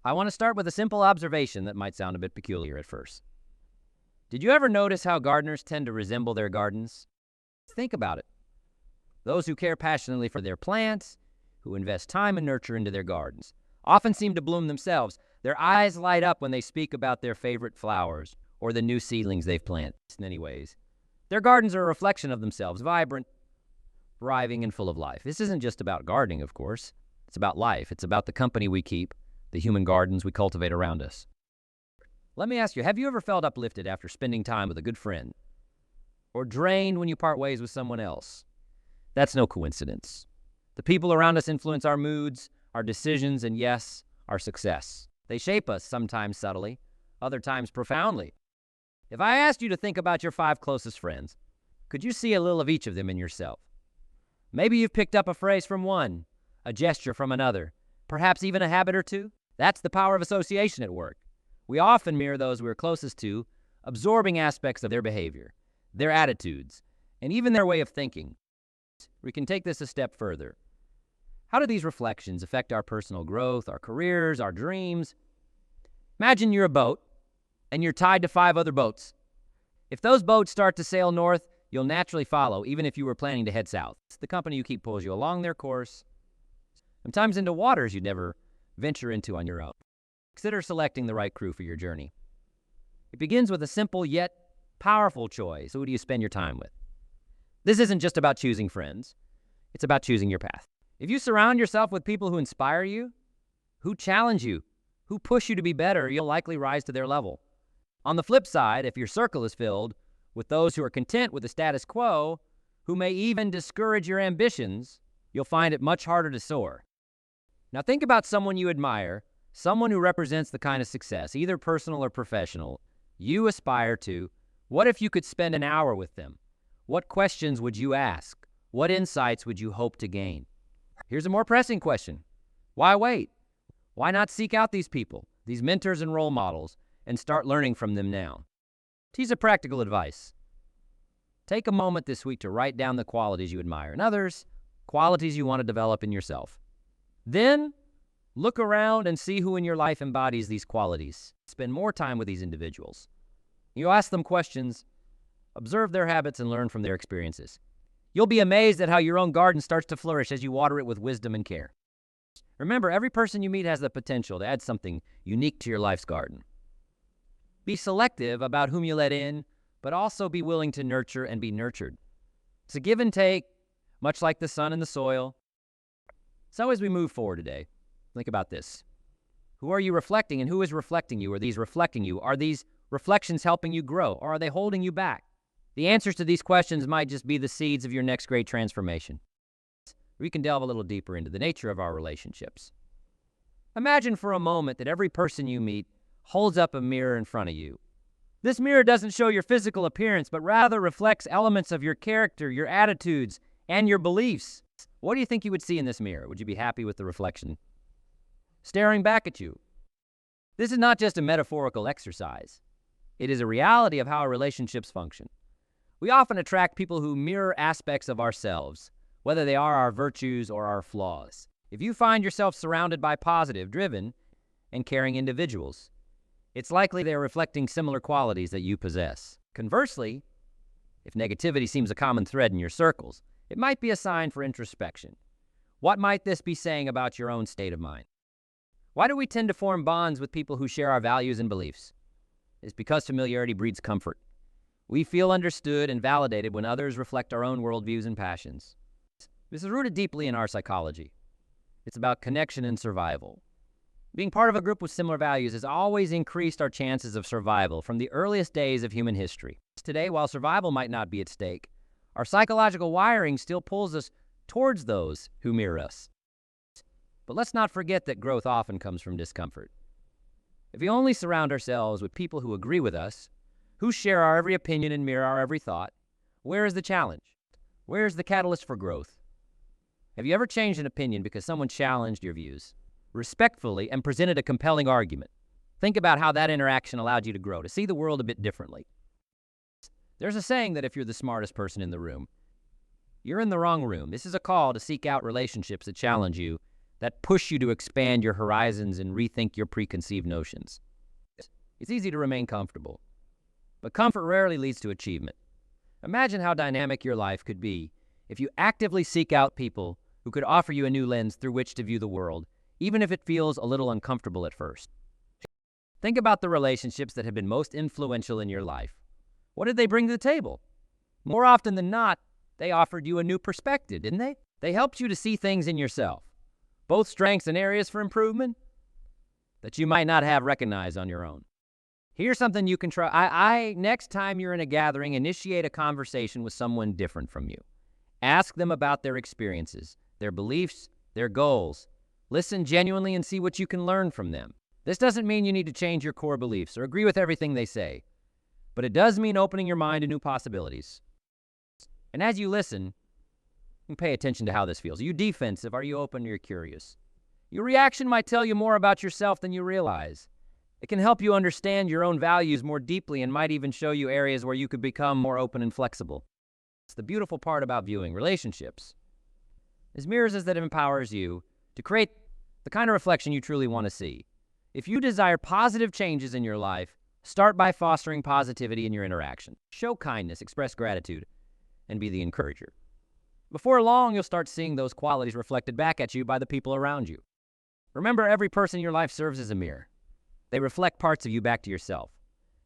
I want to start with a simple observation that might sound a bit peculiar at first. Did you ever notice how gardeners tend to resemble their gardens? Think about it. Those who care passionately for their plants, who invest time and nurture into their gardens, often seem to bloom themselves. Their eyes light up when they speak about their favorite flowers or the new seedlings they've planted. In many ways, their gardens are a reflection of themselves, vibrant, thriving, and full of life. This isn't just about gardening, of course. It's about life. It's about the company we keep, the human gardens we cultivate around us. Let me ask you, have you ever felt uplifted after spending time with a good friend? Or drained when you part ways with someone else? That's no coincidence. The people around us influence our moods, our decisions, and yes, our success. They shape us, sometimes subtly, other times profoundly. If I asked you to think about your 5 closest friends, could you see a little of each of them in yourself? Maybe you've picked up a phrase from one, a gesture from another, perhaps even a habit or two. That's the power of association at work. We often mirror those we're closest to, absorbing aspects of their behavior, their attitudes, and even their way of thinking. We can take this a step further. How do these reflections affect our personal growth, our careers, our dreams? Imagine you're a boat, and you're tied to 5 other boats. If those boats start to sail north, you'll naturally follow, even if you were planning to head south. The company you keep pulls you along their course, sometimes into waters you'd never venture into on your own. Consider selecting the right crew for your journey. It begins with a simple yet powerful choice. Who do you spend your time with? This isn't just about choosing friends. It's about choosing your path. If you surround yourself with people who inspire you, who challenge you, who push you to be better, you'll likely rise to their level. On the flip side, if your circle is filled with those who are content with the status quo, who may even discourage your ambitions, you'll find it much harder to soar. Now think about someone you admire, someone who represents the kind of success, either personal or professional, you aspire to. What if you could spend an hour with them? What questions would you ask? What insights would you hope to gain? Here's a more pressing question. Why wait? Why not seek out these people, these mentors and role models, and start learning from them now? Here's a practical advice. Take a moment this week to write down the qualities you admire in others, qualities you want to develop in yourself. Then, look around and see who in your life embodies these qualities. Spend more time with these individuals. You ask them questions, observe their habits, and learn from their experiences. You'll be amazed at how your own garden starts to flourish as you water it with wisdom and care. Remember, every person you meet has the potential to add something unique to your life's garden. Be selective about whom you let in, but also be willing to nurture and be nurtured. It's a give and take, much like the sun and the soil. So as we move forward today, think about this. Who are you reflecting and who is reflecting you? Are these reflecting you? Are these reflections helping you grow, or are they holding you back? The answers to these questions might just be the seeds of your next great transformation. We can delve a little deeper into the nature of our relationships. Imagine for a moment that every person you meet holds up a mirror in front of you. This mirror doesn't show your physical appearance, but rather reflects elements of your character, your attitudes, and your beliefs. What do you think you would see in this mirror? Would you be happy with the reflection staring back at you? This is not just a metaphorical exercise. It is a reality of how our relationships function. We often attract people who mirror aspects of ourselves, whether they are our virtues or our flaws. If you find yourself surrounded by positive, driven, and caring individuals, it's likely they're reflecting similar qualities that you possess. Conversely, if negativity seems a common thread in your circles, it might be a sign for introspection. What might this be saying about your own state of mind? Why do we tend to form bonds with people who share our values and beliefs? It's because familiarity breeds comfort. We feel understood and validated when others reflect our own worldviews and passions. This is rooted deeply in our psychology. It's about connection and survival. Being part of a group with similar values has always increased our chances of survival from the earliest days of human history. Today, while survival might not be at stake, our psychological wiring still pulls us towards those who mirror us. But let's not forget that growth often comes from discomfort. If we only surround ourselves with people who agree with us, who share our every opinion and mirror our every thought, where is the challenge? Where is the catalyst for growth? Have you ever changed an opinion because someone challenged your views respectfully and presented a compelling argument? Think about how that interaction allowed you to grow, to see the world a bit differently. There's a saying that if you're the smartest person in the room, you're in the wrong room. This is a call to seek out relationships that challenge you, that push you to expand your horizons and rethink your preconceived notions. It's easy to remain comfortable, but comfort rarely leads to achievement. Imagine how dynamic your life could be if you actively seek out people who could offer you a new lens through which to view the world, even if it feels a little uncomfortable at first. Think about the relationships that have been most influential in your life. What did they bring to the table? More often than not, they offered you a new perspective, didn't they? They helped you to see things in yourself, both strengths and areas for improvement that you might not have recognized on your own. Here's something you can try. Next time you're in a gathering, initiate a conversation with someone different from you. Ask them about their experiences, their beliefs, their goals. Listen genuinely and see what you can learn from them. This doesn't mean you need to change your core beliefs or agree with everything they say, but it does mean opening your mind to new possibilities. And as you listen, you pay attention to how this feels. Are you defensive? Are you open? Or you're curious? Your reaction might tell you more about yourself than you realize. It can help you understand your own values more deeply and might even show you areas where you could become more open and flexible. It's the beautiful part about viewing relationships. As mirrors is that it empowers you to create the kind of reflection you truly want to see. If you desire positive changes in your life, start by fostering positivity in your interaction. Show kindness, express gratitude, and be the encourager. Before long, you'll start seeing those qualities reflected back at you by the people around you. Remember, every person in your life serves as a mirror. They reflect parts of you back to yourself.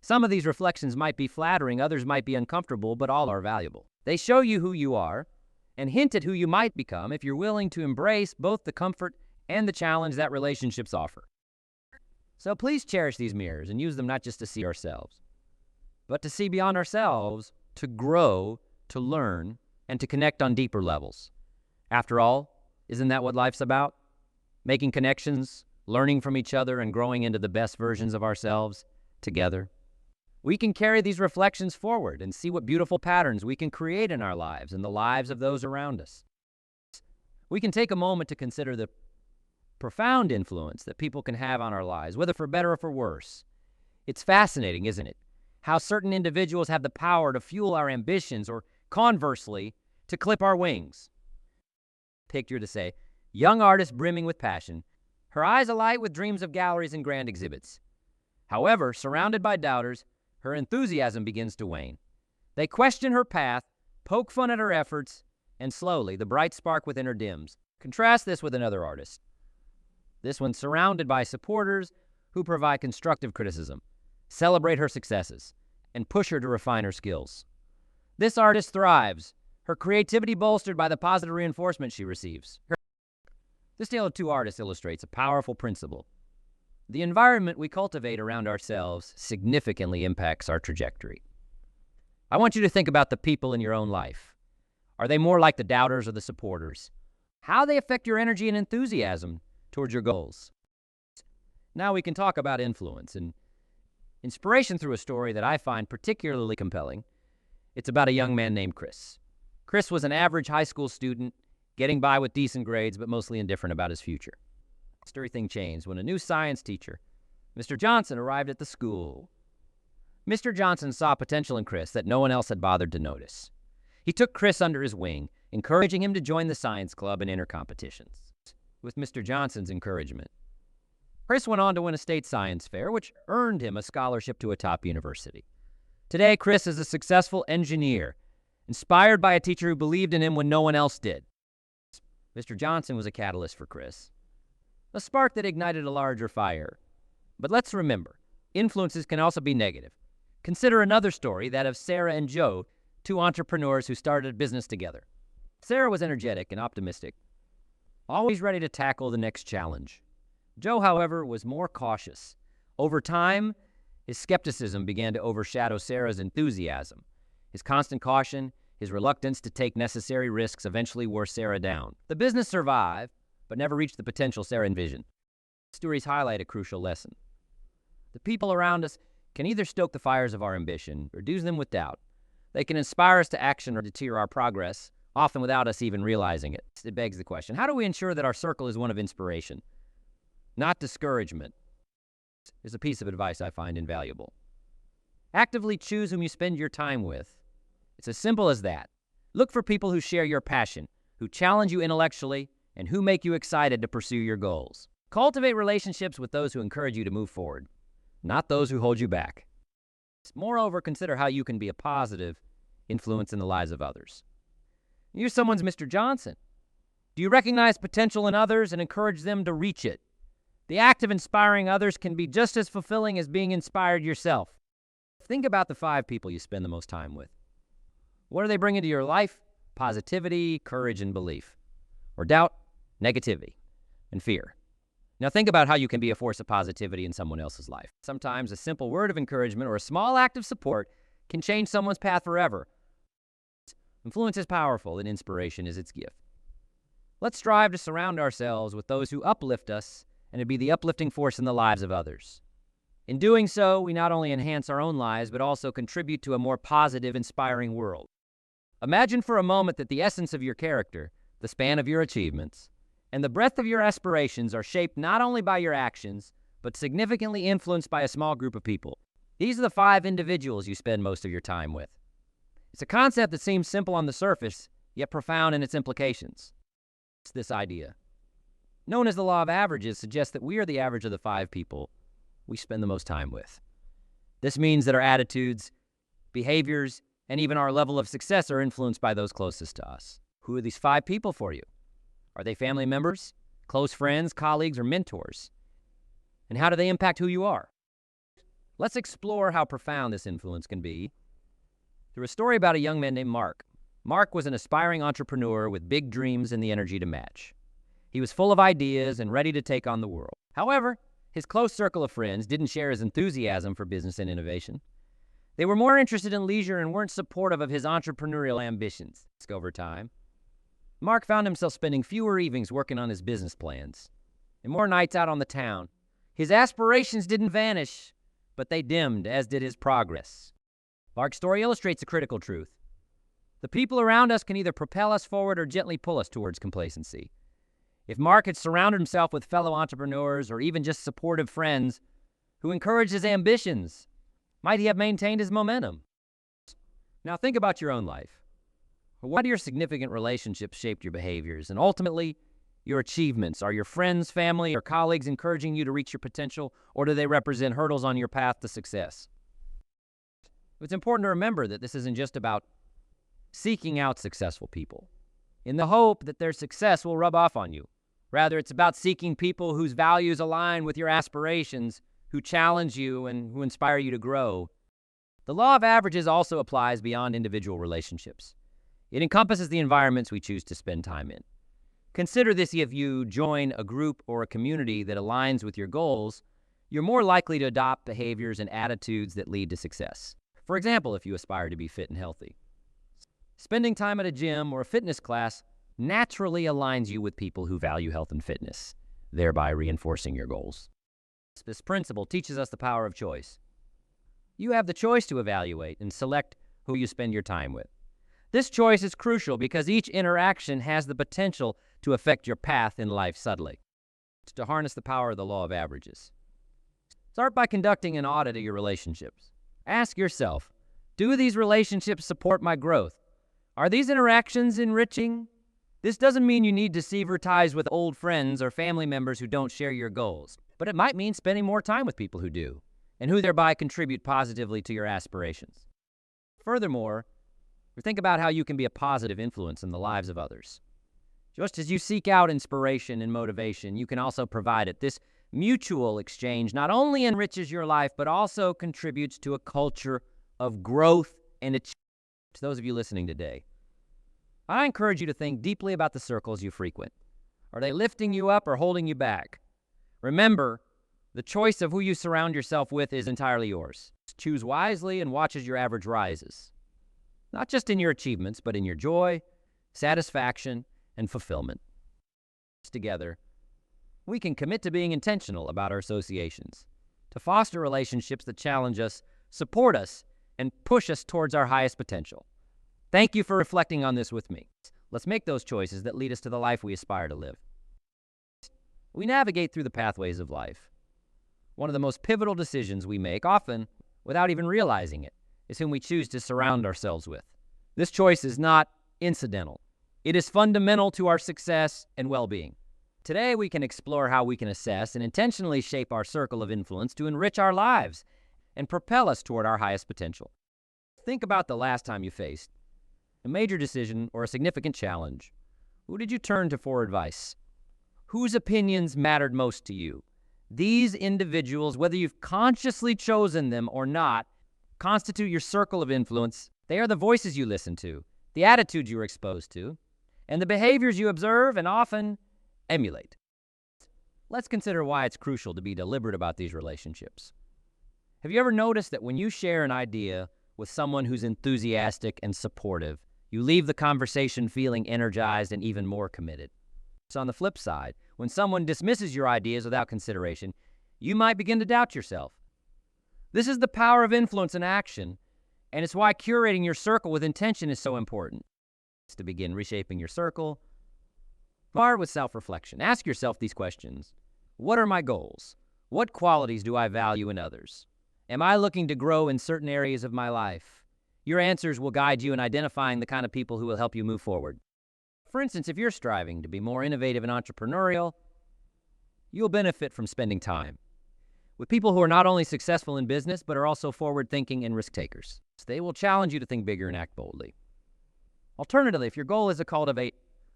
Some of these reflections might be flattering, others might be uncomfortable, but all are valuable. They show you who you are and hint at who you might become if you're willing to embrace both the comfort and the challenge that relationships offer. So please cherish these mirrors and use them not just to see ourselves, but to see beyond ourselves, to grow, to learn, and to connect on deeper levels. After all, isn't that what life's about? Making connections, learning from each other, and growing into the best versions of ourselves together. We can carry these reflections forward and see what beautiful patterns we can create in our lives and the lives of those around us. We can take a moment to consider the profound influence that people can have on our lives, whether for better or for worse. It's fascinating, isn't it? How certain individuals have the power to fuel our ambitions or, conversely, to clip our wings. Picture to say, young artist brimming with passion, her eyes alight with dreams of galleries and grand exhibits. However, surrounded by doubters, her enthusiasm begins to wane. They question her path, poke fun at her efforts, and slowly the bright spark within her dims. Contrast this with another artist. This one surrounded by supporters who provide constructive criticism, celebrate her successes, and push her to refine her skills. This artist thrives, her creativity bolstered by the positive reinforcement she receives. This tale of two artists illustrates a powerful principle. The environment we cultivate around ourselves significantly impacts our trajectory. I want you to think about the people in your own life. Are they more like the doubters or the supporters? How they affect your energy and enthusiasm towards your goals. Now we can talk about influence and inspiration through a story that I find particularly compelling. It's about a young man named Chris. Chris was an average high school student, getting by with decent grades, but mostly indifferent about his future. Everything changed when a new science teacher, Mr. Johnson, arrived at the school. Mr. Johnson saw potential in Chris that no one else had bothered to notice. He took Chris under his wing, encouraging him to join the science club and enter competitions. With Mr. Johnson's encouragement, Chris went on to win a state science fair, which earned him a scholarship to a top university. Today, Chris is a successful engineer, inspired by a teacher who believed in him when no one else did. Mr. Johnson was a catalyst for Chris, a spark that ignited a larger fire. But let's remember, influences can also be negative. Consider another story, that of Sarah and Joe, two entrepreneurs who started a business together. Sarah was energetic and optimistic, always ready to tackle the next challenge. Joe, however, was more cautious. Over time, his skepticism began to overshadow Sarah's enthusiasm. His constant caution, his reluctance to take necessary risks eventually wore Sarah down. The business survived, but never reached the potential Sarah envisioned. Stories highlight a crucial lesson. The people around us can either stoke the fires of our ambition or douse them with doubt. They can inspire us to action or deter our progress, often without us even realizing it. It begs the question, how do we ensure that our circle is one of inspiration, not discouragement? Is a piece of advice I find invaluable. Actively choose whom you spend your time with. It's as simple as that. Look for people who share your passion, who challenge you intellectually, and who make you excited to pursue your goals. Cultivate relationships with those who encourage you to move forward, not those who hold you back. Moreover, consider how you can be a positive influence in the lives of others. You're someone's Mr. Johnson. Do you recognize potential in others and encourage them to reach it? The act of inspiring others can be just as fulfilling as being inspired yourself. Think about the 5 people you spend the most time with. What are they bringing to your life? Positivity, courage, and belief. Or doubt, negativity, and fear. Now think about how you can be a force of positivity in someone else's life. Sometimes a simple word of encouragement or a small act of support can change someone's path forever. Influence is powerful and inspiration is its gift. Let's strive to surround ourselves with those who uplift us and to be the uplifting force in the lives of others. In doing so, we not only enhance our own lives, but also contribute to a more positive, inspiring world. Imagine for a moment that the essence of your character, the span of your achievements, and the breadth of your aspirations are shaped not only by your actions, but significantly influenced by a small group of people. These are the 5 individuals you spend most of your time with. It's a concept that seems simple on the surface, yet profound in its implications. It's this idea, known as the law of averages, suggests that we are the average of the 5 people we spend the most time with. This means that our attitudes, behaviors, and even our level of success are influenced by those closest to us. Who are these 5 people for you? Are they family members, close friends, colleagues, or mentors? And how do they impact who you are? Let's explore how profound this influence can be through a story about a young man named Mark. Mark was an aspiring entrepreneur with big dreams and the energy to match. He was full of ideas and ready to take on the world. However, his close circle of friends didn't share his enthusiasm for business and innovation. They were more interested in leisure and weren't supportive of his entrepreneurial ambitions. Over time, Mark found himself spending fewer evenings working on his business plans and more nights out on the town. His aspirations didn't vanish, but they dimmed, as did his progress. Mark's story illustrates a critical truth. The people around us can either propel us forward or gently pull us towards complacency. If Mark had surrounded himself with fellow entrepreneurs or even just supportive friends who encouraged his ambitions, might he have maintained his momentum? Now think about your own life. What are your significant relationships shaped your behaviors and ultimately your achievements? Are your friends, family, or colleagues encouraging you to reach your potential, or do they represent hurdles on your path to success? It's important to remember that this isn't just about seeking out successful people in the hope that their success will rub off on you. Rather, it's about seeking people whose values align with your aspirations, who challenge you and who inspire you to grow. The law of averages also applies beyond individual relationships. It encompasses the environments we choose to spend time in. Consider this: if you join a group or a community that aligns with your goals, you're more likely to adopt behaviors and attitudes that lead to success. For example, if you aspire to be fit and healthy, spending time at a gym or a fitness class naturally aligns you with people who value health and fitness, thereby reinforcing your goals. This principle teaches us the power of choice. You have the choice to evaluate and select who you spend your time with. This choice is crucial because each interaction has the potential to affect your path in life subtly. To harness the power of the law of averages, start by conducting an audit of your relationships. Ask yourself, do these relationships support my growth? Are these interactions enriching? This doesn't mean you need to sever ties with old friends or family members who don't share your goals, but it might mean spending more time with people who do, and who thereby contribute positively to your aspirations. Furthermore, think about how you can be a positive influence in the lives of others. Just as you seek out inspiration and motivation, you can also provide it. This mutual exchange not only enriches your life, but also contributes to a culture of growth and achievement. To those of you listening today, I encourage you to think deeply about the circles you frequent. Are they lifting you up or holding you back? Remember, the choice of who you surround yourself with is entirely yours. Choose wisely and watch as your average rises. Not just in your achievements, but in your joy, satisfaction, and fulfillment. Together, we can commit to being intentional about our associations, to foster relationships that challenge us, support us, and push us towards our highest potential. Thank you for reflecting on this with me. Let's make those choices that lead us to the life we aspire to live. We navigate through the pathways of life. One of the most pivotal decisions we make, often without even realizing it, is whom we choose to surround ourselves with. This choice is not incidental. It is fundamental to our success and well-being. Today, we can explore how we can assess and intentionally shape our circle of influence to enrich our lives and propel us toward our highest potential. Think about the last time you faced a major decision or a significant challenge. Who did you turn to for advice? Whose opinions mattered most to you? These individuals, whether you've consciously chosen them or not, constitute your circle of influence. They are the voices you listen to, the attitudes you are exposed to, and the behaviors you observe and often emulate. Let's consider why it's crucial to be deliberate about these relationships. Have you ever noticed that when you share an idea with someone who's enthusiastic and supportive, you leave the conversation feeling energized and even more committed? So on the flip side, when someone dismisses your ideas without consideration, you might begin to doubt yourself. This is the power of influence in action, and it's why curating your circle with intention is so important. To begin reshaping your circle, start with self-reflection. Ask yourself these questions. What are my goals? What qualities do I value in others? Am I looking to grow in certain areas of my life? Your answers will guide you in identifying the kind of people who will help you move forward. For instance, if you're striving to be more innovative and entrepreneurial, you'll benefit from spending time with people who are not only successful in business, but are also forward-thinking and risk-takers. They will challenge you to think bigger and act boldly. Alternatively, if your goal is to cultivate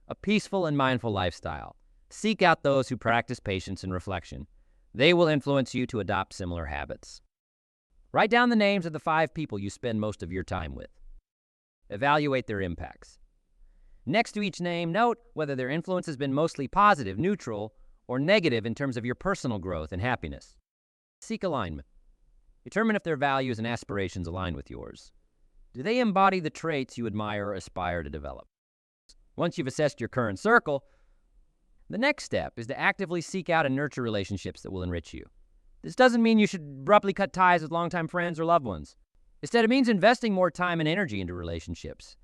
a peaceful and mindful lifestyle, seek out those who practice patience and reflection. They will influence you to adopt similar habits. Write down the names of the 5 people you spend most of your time with. Evaluate their impacts. Next to each name, note whether their influence has been mostly positive, neutral, or negative in terms of your personal growth and happiness. Seek alignment. Determine if their values and aspirations align with yours. Do they embody the traits you admire or aspire to develop? Once you've assessed your current circle, the next step is to actively seek out and nurture relationships that will enrich you. This doesn't mean you should abruptly cut ties with longtime friends or loved ones. Instead, it means investing more time and energy into relationships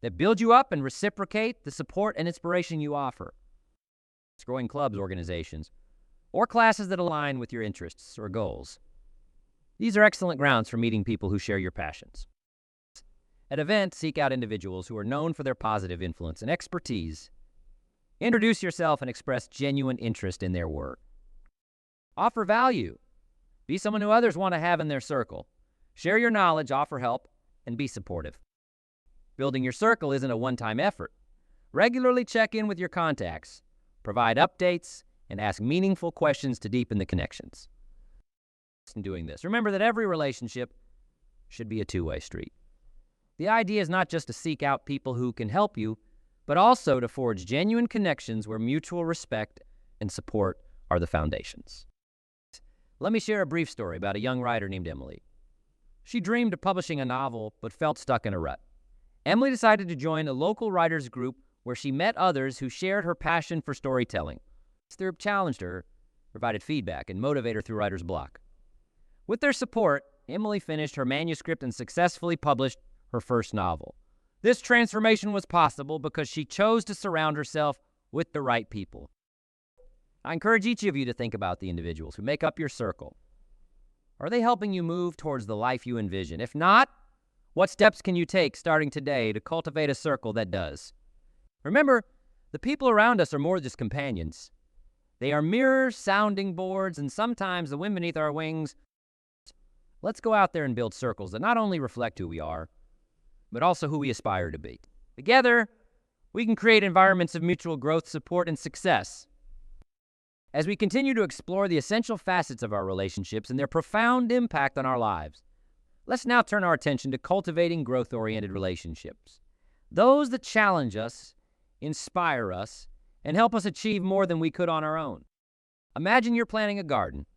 that build you up and reciprocate the support and inspiration you offer. It's growing clubs, organizations, or classes that align with your interests or goals. These are excellent grounds for meeting people who share your passions. At events, seek out individuals who are known for their positive influence and expertise. Introduce yourself and express genuine interest in their work. Offer value. Be someone who others want to have in their circle. Share your knowledge, offer help, and be supportive. Building your circle isn't a one-time effort. Regularly check in with your contacts, provide updates, and ask meaningful questions to deepen the connections. In doing this, remember that every relationship should be a two-way street. The idea is not just to seek out people who can help you, but also to forge genuine connections where mutual respect and support are the foundations. Let me share a brief story about a young writer named Emily. She dreamed of publishing a novel, but felt stuck in a rut. Emily decided to join a local writers group where she met others who shared her passion for storytelling. This group challenged her, provided feedback, and motivated her through writer's block. With their support, Emily finished her manuscript and successfully published her first novel. This transformation was possible because she chose to surround herself with the right people. I encourage each of you to think about the individuals who make up your circle. Are they helping you move towards the life you envision? If not, what steps can you take starting today to cultivate a circle that does? Remember, the people around us are more than just companions. They are mirrors, sounding boards, and sometimes the wind beneath our wings. Let's go out there and build circles that not only reflect who we are, but also who we aspire to be. Together, we can create environments of mutual growth, support, and success. As we continue to explore the essential facets of our relationships and their profound impact on our lives, let's now turn our attention to cultivating growth-oriented relationships. Those that challenge us, inspire us, and help us achieve more than we could on our own. Imagine you're planting a garden.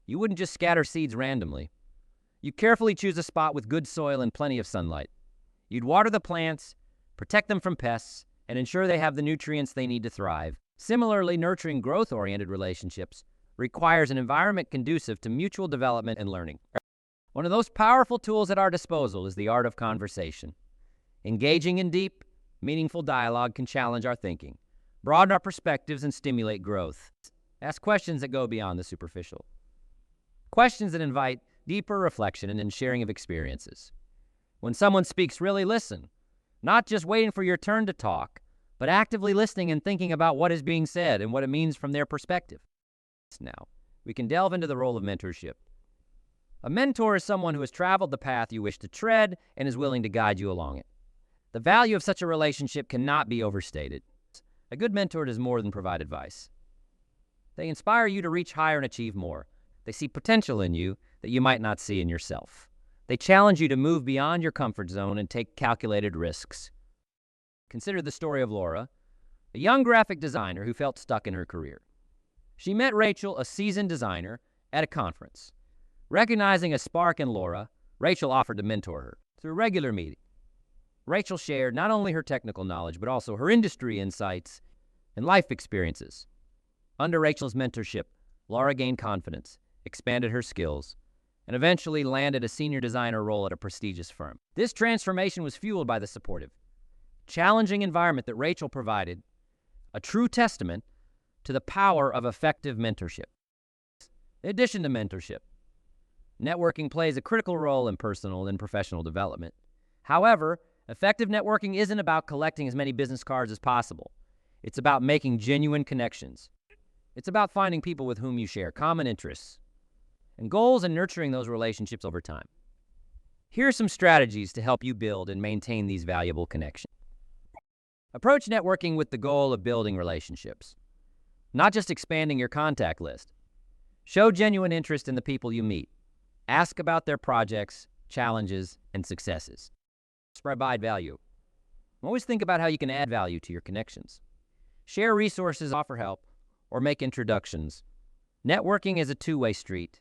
You wouldn't just scatter seeds randomly. You carefully choose a spot with good soil and plenty of sunlight. You'd water the plants, protect them from pests, and ensure they have the nutrients they need to thrive. Similarly, nurturing growth-oriented relationships requires an environment conducive to mutual development and learning. One of those powerful tools at our disposal is the art of conversation. Engaging in deep, meaningful dialogue can challenge our thinking, broaden our perspectives, and stimulate growth. Ask questions that go beyond the superficial. Questions that invite deeper reflection and sharing of experiences. When someone speaks, really listen. Not just waiting for your turn to talk, but actively listening and thinking about what is being said and what it means from their perspective. Now, we can delve into the role of mentorship. A mentor is someone who has traveled the path you wish to tread and is willing to guide you along it. The value of such a relationship cannot be overstated. A good mentor does more than provide advice. They inspire you to reach higher and achieve more. They see potential in you that you might not see in yourself. They challenge you to move beyond your comfort zone and take calculated risks. Consider the story of Laura, a young graphic designer who felt stuck in her career. She met Rachel, a seasoned designer, at a conference. Recognizing a spark in Laura, Rachel offered to mentor her through regular meetings. Rachel shared not only her technical knowledge, but also her industry insights and life experiences. Under Rachel's mentorship, Laura gained confidence, expanded her skills, and eventually landed a senior designer role at a prestigious firm. This transformation was fueled by the supportive, challenging environment that Rachel provided, a true testament to the power of effective mentorship. In addition to mentorship, networking plays a critical role in personal and professional development. However, effective networking isn't about collecting as many business cards as possible. It's about making genuine connections. It's about finding people with whom you share common interests and goals and nurturing those relationships over time. Here are some strategies to help you build and maintain these valuable connections. Approach networking with the goal of building relationships, not just expanding your contact list. Show genuine interest in the people you meet. Ask about their projects, challenges, and successes. Provide value. Always think about how you can add value to your connections. Share resources, offer help, or make introductions. Networking is a two-way street.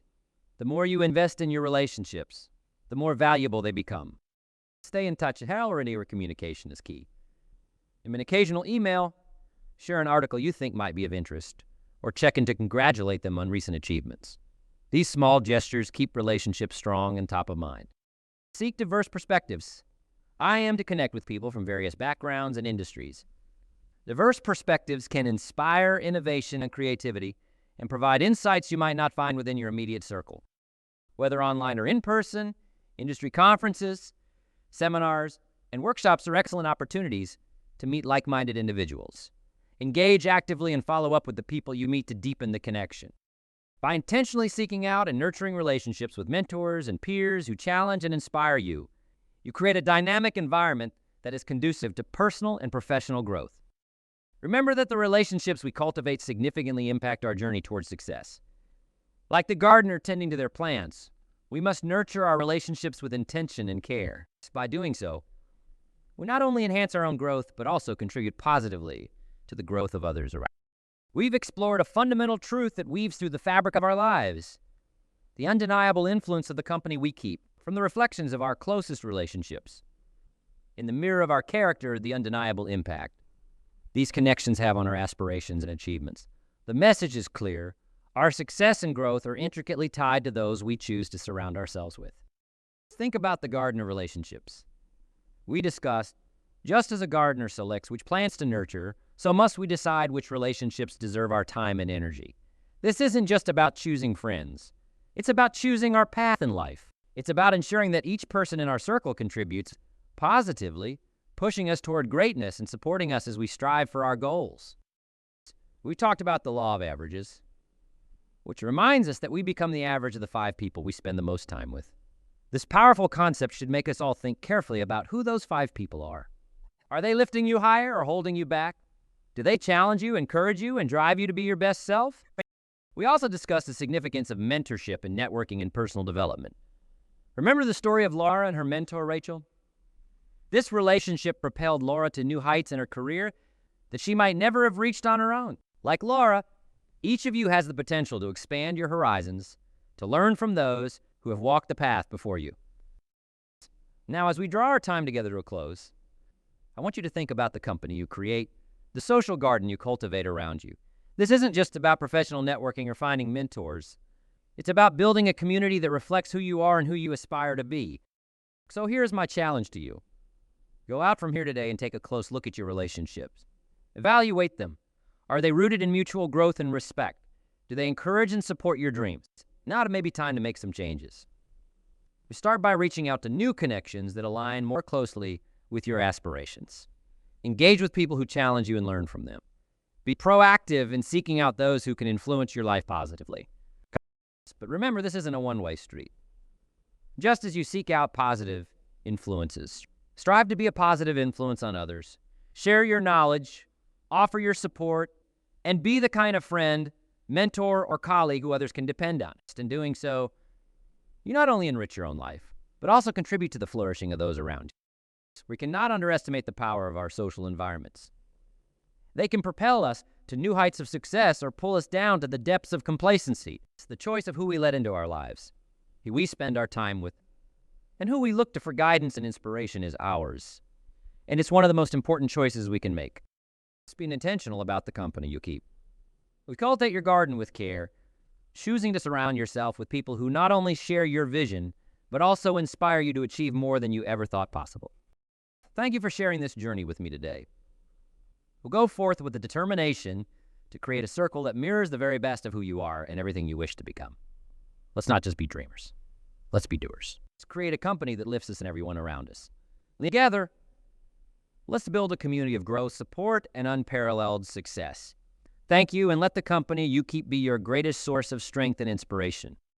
The more you invest in your relationships, the more valuable they become. Stay in touch. However, communication is key. In an occasional email, share an article you think might be of interest, or check in to congratulate them on recent achievements. These small gestures keep relationships strong and top of mind. Seek diverse perspectives. I am to connect with people from various backgrounds and industries. Diverse perspectives can inspire innovation and creativity and provide insights you might not find within your immediate circle. Whether online or in person, industry conferences, seminars, and workshops are excellent opportunities to meet like-minded individuals. Engage actively and follow up with the people you meet to deepen the connection. By intentionally seeking out and nurturing relationships with mentors and peers who challenge and inspire you, you create a dynamic environment that is conducive to personal and professional growth. Remember that the relationships we cultivate significantly impact our journey towards success. Like the gardener tending to their plants, we must nurture our relationships with intention and care. By doing so, we not only enhance our own growth, but also contribute positively to the growth of others around. We've explored a fundamental truth that weaves through the fabric of our lives: the undeniable influence of the company we keep, from the reflections of our closest relationships. In the mirror of our character, the undeniable impact these connections have on our aspirations and achievements. The message is clear. Our success and growth are intricately tied to those we choose to surround ourselves with. Think about the gardener relationships. We discussed, just as a gardener selects which plants to nurture, so must we decide which relationships deserve our time and energy. This isn't just about choosing friends. It's about choosing our path in life. It's about ensuring that each person in our circle contributes positively, pushing us toward greatness and supporting us as we strive for our goals. We talked about the law of averages, which reminds us that we become the average of the 5 people we spend the most time with. This powerful concept should make us all think carefully about who those 5 people are. Are they lifting you higher or holding you back? Do they challenge you, encourage you, and drive you to be your best self? We also discussed the significance of mentorship and networking and personal development. Remember the story of Laura and her mentor, Rachel? This relationship propelled Laura to new heights in her career that she might never have reached on her own. Like Laura, each of you has the potential to expand your horizons, to learn from those who have walked the path before you. Now, as we draw our time together to a close, I want you to think about the company you create, the social garden you cultivate around you. This isn't just about professional networking or finding mentors. It's about building a community that reflects who you are and who you aspire to be. So here's my challenge to you. Go out from here today and take a close look at your relationships. Evaluate them. Are they rooted in mutual growth and respect? Do they encourage and support your dreams? Now it may be time to make some changes. We start by reaching out to new connections that align more closely with your aspirations. Engage with people who challenge you and learn from them. Be proactive in seeking out those who can influence your life positively. But remember, this isn't a one-way street. Just as you seek out positive influences, strive to be a positive influence on others. Share your knowledge, offer your support, and be the kind of friend, mentor, or colleague who others can depend on. In doing so, you not only enrich your own life, but also contribute to the flourishing of those around you. We cannot underestimate the power of our social environments. They can propel us to new heights of success or pull us down to the depths of complacency. It's the choice of who we let into our lives, who we spend our time with, and who we look to for guidance and inspiration is ours. And it's one of the most important choices we can make. Just being intentional about the company you keep. We cultivate your garden with care, choosing to surround yourself with people who not only share your vision, but also inspire you to achieve more than you ever thought possible. Thank you for sharing this journey with me today. We'll go forth with the determination to create a circle that mirrors the very best of who you are and everything you wish to become. Let's not just be dreamers. Let's be doers. Let's create a company that lifts us and everyone around us. Together, let's build a community of growth, support, and unparalleled success. Thank you, and let the company you keep be your greatest source of strength and inspiration.